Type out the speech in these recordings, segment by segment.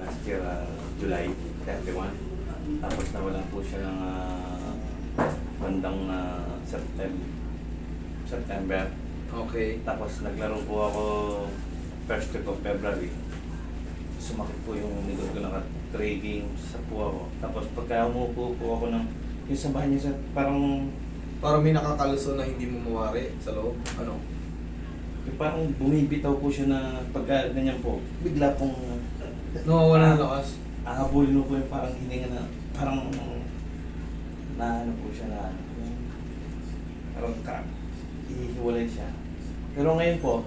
last year, July 31. Tapos nawalan po siya ng bandang September. Okay. Tapos naglaro po ako first week of February. Sumakit po yung likod ko, naka-3 games sa po ako. Tapos pagka umupo po ako ng yung sa bahay niya, parang Parang may nakakaluso na hindi mo mawari sa loob. Ano? yung parang bumibitaw po siya na pagka ganyan po, bigla pong Nawawala ng lakas. ahabulin mo po yung parang hininga na parang na ano po siya na parang ihiwalay siya. Pero ngayon po,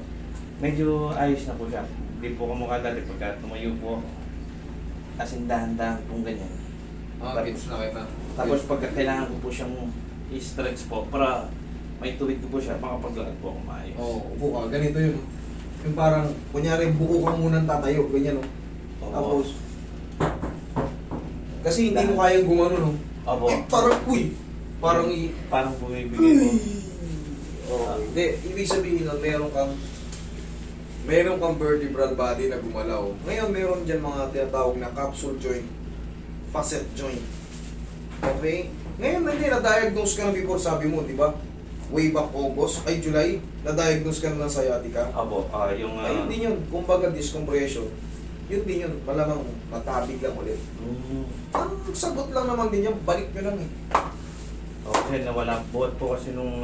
medyo ayos na po siya. Hindi po kamukha dati pagka tumayo po ako. As in dahan-dahan pong ganyan. Gets na kita. Tapos pagka kailangan ko po siyang i-stretch po para may tuwid ko po siya, makapaglakad po ako maayos. Oo, upo ka. Ganito yun. Yung parang, kunyari, buko ka munang tatayo. Ganyan, no? Oo. Tapos, kasi hindi mo kayang gumano, no? Opo. Parang, parang Parang bumibigay po. Oo. Hindi, ibig sabihin nun, meron kang vertebral body na gumalaw. Ngayon, meron dyan mga tinatawag na capsule joint, facet joint. Okay? Ngayon, hindi, na-diagnose ka na before, sabi mo, di ba? Way back August, ay July, na-diagnose ka na ng sciatica. Opo, yung... Ayun din yun, kumbaga discompression. Yun din yun, malamang matabig lang ulit. Ang sagot lang naman din yan, balik nyo lang eh. Okay, nawala buhat po kasi nung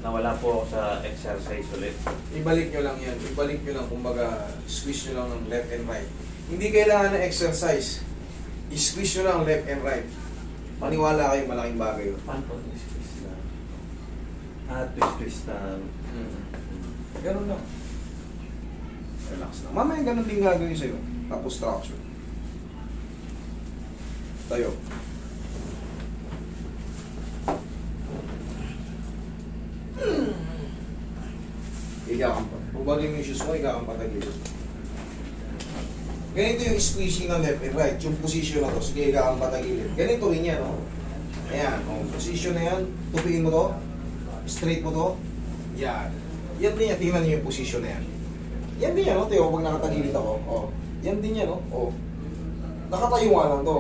nawala po ako sa exercise ulit. Ibalik nyo lang yan, ibalik nyo lang, kumbaga squeeze nyo lang ng left and right. Hindi kailangan ng exercise, i-squeeze nyo lang left and right. Maniwala kayo, malaking bagay yun. Paano po twist na? Twist na... Ganun lang. Relax na. Mamaya ganun din gagawin sa'yo. Tapos traction. Tayo. Igakampa. Ubagin mo yung shoes mo, igakampa tayo dito. Ganito yung squeezing ng left and right. Yung position na to. Sige, igakampa tayo gilid. Ganito rin yan, no? Ayan. O, position na yan. Tupiin mo to. Straight mo to. Yan. Yan din yan. Tingnan niyo yung position na yan. Yan din yan, no? Tayo, pag nakatagilid ako. O. Yan din yan, no? O. Nakatayo nga lang to.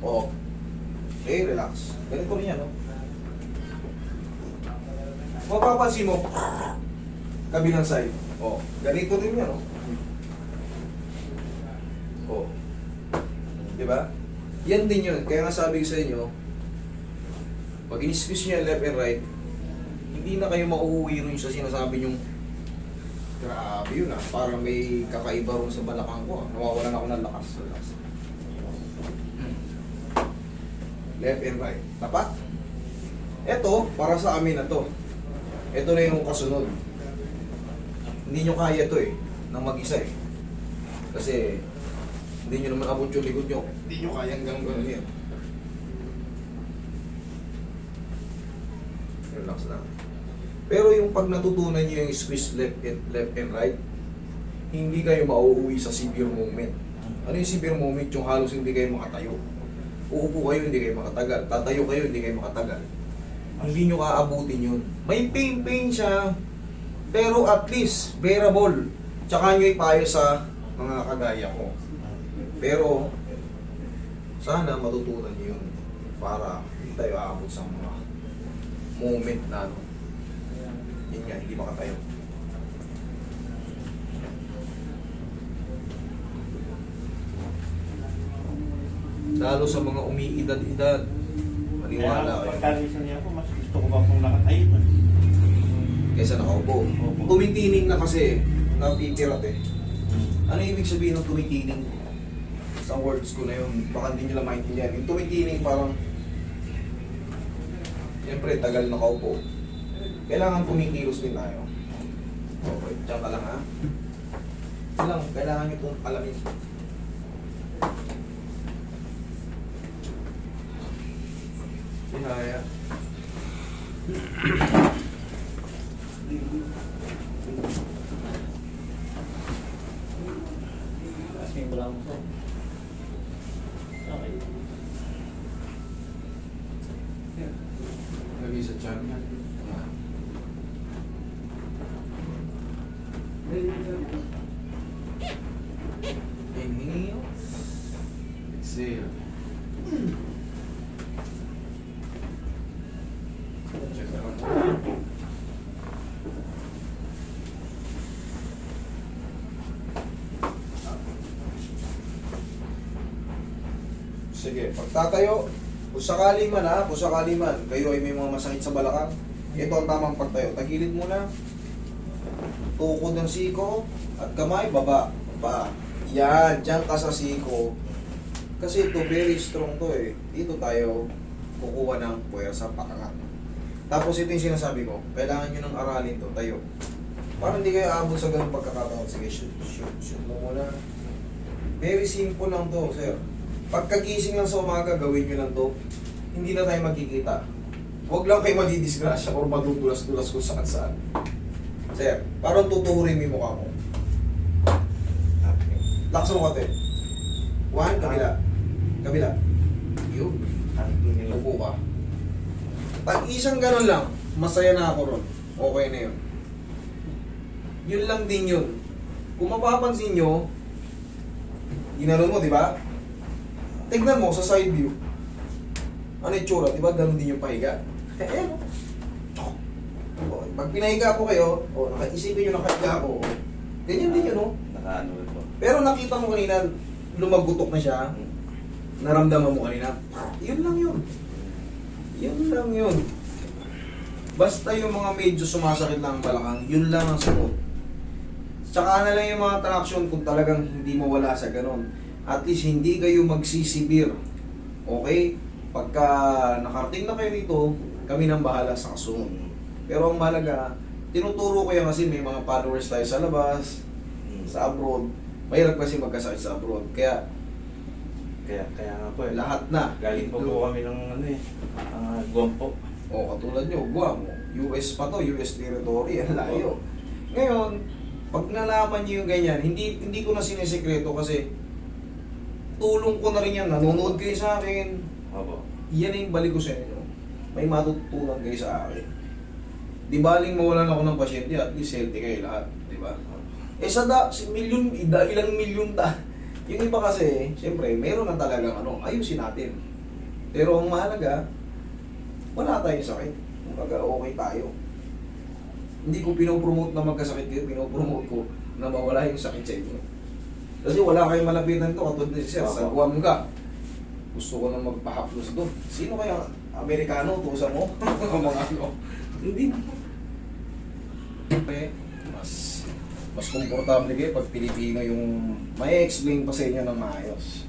O. Okay, relax. Ganito rin yan, no? Mapapansin mo, kabilang side. O. Ganito rin yan, no? O. Diba? Yan din yun. Kaya nga sabi ko sa inyo, pag in-squeeze nyo yung left and right, hindi na kayo mauuwi rin sa sinasabi nyong grabe yun ah. Parang may kakaiba rin sa balakang ko ah. Nawawalan ako ng lakas. Relax. Left and right. Tapat. Ito, para sa amin na to. Ito na yung kasunod. Hindi nyo kaya to eh. Nang mag-isa eh. Kasi hindi nyo naman abot yung likod nyo. Hindi nyo kaya hanggang gano'n yan. Relax lang. Pero yung pag natutunan nyo yung squeeze left and right, hindi kayo mauuwi sa severe movement. Ano yung severe movement? Yung halos hindi kayo makatayo. Uupo kayo, hindi kayo makatagal. Tatayo kayo, hindi kayo makatagal. Hindi nyo kaabutin yun. May pain siya, pero at least bearable. Tsaka nyo ipayo sa mga kagaya ko. Pero sana matutunan nyo yun para hindi tayo aabot sa mga moment na ano. Yun nga, hindi makatayo. Lalo sa mga umiidad-idad. Maniwala kayo. Pagkalisan niya po, mas gusto ko pa kung nakatayo. Kaysa nakaupo. Opo. Tumitining na kasi, napipirat eh. Ano ibig sabihin ng tumitining? Sa words ko na yun, baka hindi nyo lang maintindihan. Yung tumitining parang, siyempre, tagal nakaupo. Kailangan kumikilos din tayo. Okay, tiyan ka lang ha. Kailangan nyo itong alamin. Sinaya. Asking mo lang po. Okay. Lagi sa tiyan. Inhale. Zero. Check na lang. Sige, pagtatayo, kung sakali man kung sakali man, kayo ay may mga masakit sa balakang, ito ang tamang pagtayo. Tagilid muna, tukod ng siko, at kamay, baba, pa. Yan, dyan ka sa siko. Kasi ito, very strong to eh. Dito tayo kukuha ng puwersa, pakangat. Tapos ito yung sinasabi ko, kailangan nyo nang aralin to, tayo. Para hindi kayo aabot sa ganung pagkakataon. Sige, shoot mo muna. Very simple lang to, sir. Pagkagising lang sa umaga, gawin nyo lang to. Hindi na tayo magkikita. Huwag lang kayo madidisgrasya or madudulas-dulas kung saan-saan. Sir, parang tuturin mo yung mukha mo. Okay. Lakas mo kate. One, kabila. Kabila. Yun. Upo ka. Pag isang ganun lang, masaya na ako ron. Okay na yun. Yun lang din yun. Kung mapapansin nyo, ginanon mo, di ba? Tignan mo sa side view. Ano yung tsura, di ba? Ganun din yung pahiga. Pag pinahiga ko kayo, isipin nyo nakahiga ako. Ganyan din yun, Nakaano ito. Pero nakita mo kanina, lumagutok na siya. Naramdaman mo kanina. Yun lang yun. Yun lang yun. Basta yung mga medyo sumasakit lang ang balakang, yun lang ang sagot. Tsaka na lang yung mga traction kung talagang hindi mawala sa ganon. At least hindi kayo magsisibir. Okay? Pagka nakarating na kayo dito, kami nang bahala sa kasunod. Pero ang mahalaga, tinuturo ko yan kasi may mga followers tayo sa labas, sa abroad. Mahirap kasi magkasakit sa abroad. Kaya nga po eh. lahat na. Galing po po kami ng Guam po. O katulad nyo, Guam, US pa to, US territory, ang layo. Ngayon, pag nalaman nyo yung ganyan, hindi ko na sinisekreto kasi tulong ko na rin yan, nanonood kayo sa akin. Opo. Yan yung balik ko sa inyo. May matututunan kayo sa akin. Di baling mawalan ako ng pasyente, at least healthy kayo lahat. Di ba? Eh sa ilang milyon yung iba kasi, siyempre, meron na talagang ayusin natin. Pero ang mahalaga, wala tayong sakit. Kumbaga, okay tayo. Hindi ko pinopromote na magkasakit kayo, pinopromote ko na mawala yung sakit sa inyo. Kasi wala kayong malapitan to, katulad ni Sir, sa Guam ka. Gusto ko na magpahaplos doon. Sino kaya? Amerikano, tusa mo? Mga Hindi. Mas komportable kayo pag Pilipino yung may explain pa sa inyo ng maayos.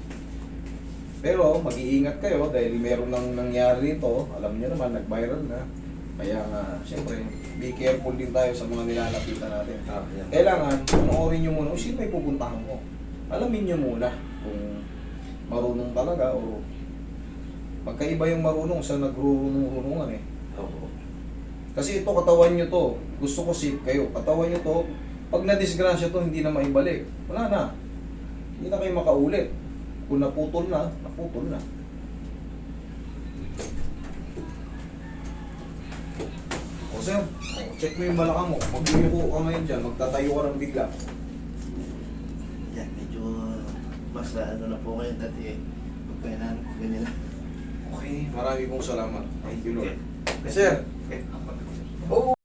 Pero mag-iingat kayo dahil meron nang nangyari dito. Alam niyo naman, nag-viral na. Kaya nga, siyempre, be careful din tayo sa mga nilalapitan natin. Yeah. Kailangan, panoorin nyo muna, sino may pupuntahan mo. Alamin nyo muna kung marunong talaga o magkaiba yung marunong sa nagrurunungan eh. Opo. Kasi ito, katawan nyo to. Gusto ko safe kayo. Katawan nyo to, pag na-disgrasya to, hindi na maibalik. Wala na. Hindi na kayo makaulit. Kung naputol na, naputol na. O sir, check mo yung balakang mo. Mag-uyuko ka ngayon dyan, magtatayo ka ng bigla. Yan, medyo mas na po ngayon dati eh. Pagkainan, ganyan lang. Okay, marami pong salamat. Thank you Lord. Okay. Sir, Okay. oo.